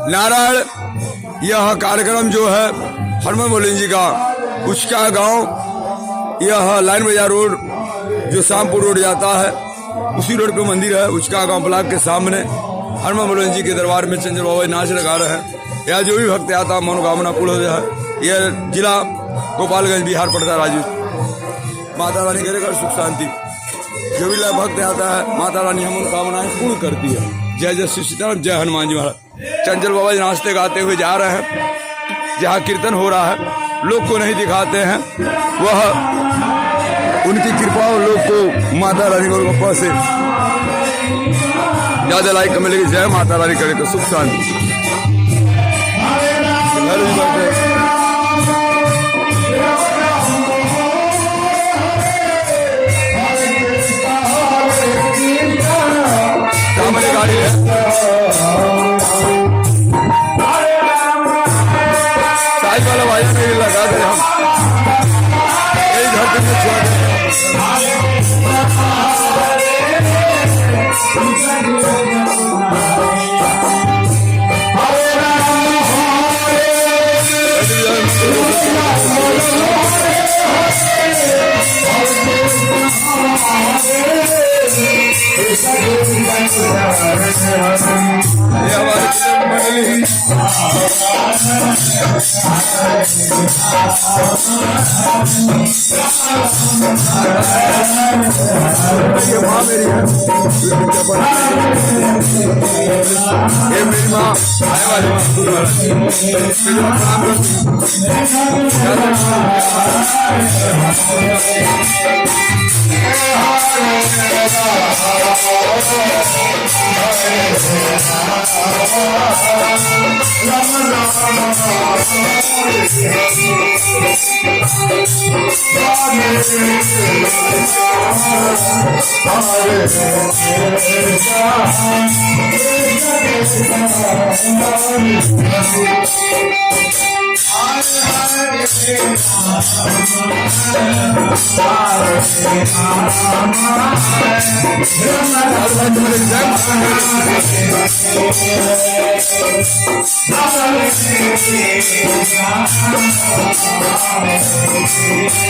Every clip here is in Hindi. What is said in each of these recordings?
नारायण यह कार्यक्रम जो है हनुमान मोहल्ले जी का उचका गांव, यह लाइन बाजार रोड जो शामपुर रोड जाता है उसी रोड पे मंदिर है। उचका गांव ब्लॉक के सामने हनुमान मोहल्ले जी के दरबार में चंचल बाबा नाच लगा रहे हैं। यह जो भी भक्त आता मनोकामना पूर्ण हो जाए। यह जिला गोपालगंज बिहार पड़ता है। राजू माता रानी के घर सुख शांति, जो भी भक्त आता है माता रानी हम मनोकामनाएं पूर्ण करती है। जय जय श्री सीताराम, जय हनुमान जी महाराज। चंचल बाबा जी नाचते गाते हुए जा रहे हैं। जहाँ कीर्तन हो रहा है लोग को नहीं दिखाते हैं, वह उनकी कृपा और लोग को माता रानी और गोपा से ज्यादा लाइक मिलेगी। जय माता रानी करे तो सुख शांति। गाड़ी है साइज वाला भाई नहीं लगा दे हम यही धरती में छोड़ दे। ये हमारी मंडली ये माँ मेरी है, ये मेरी माँ आने वाली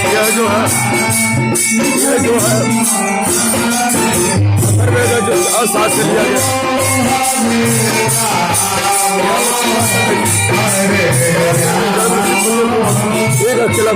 यह जो है जो साथ से लिया गया एक अकेला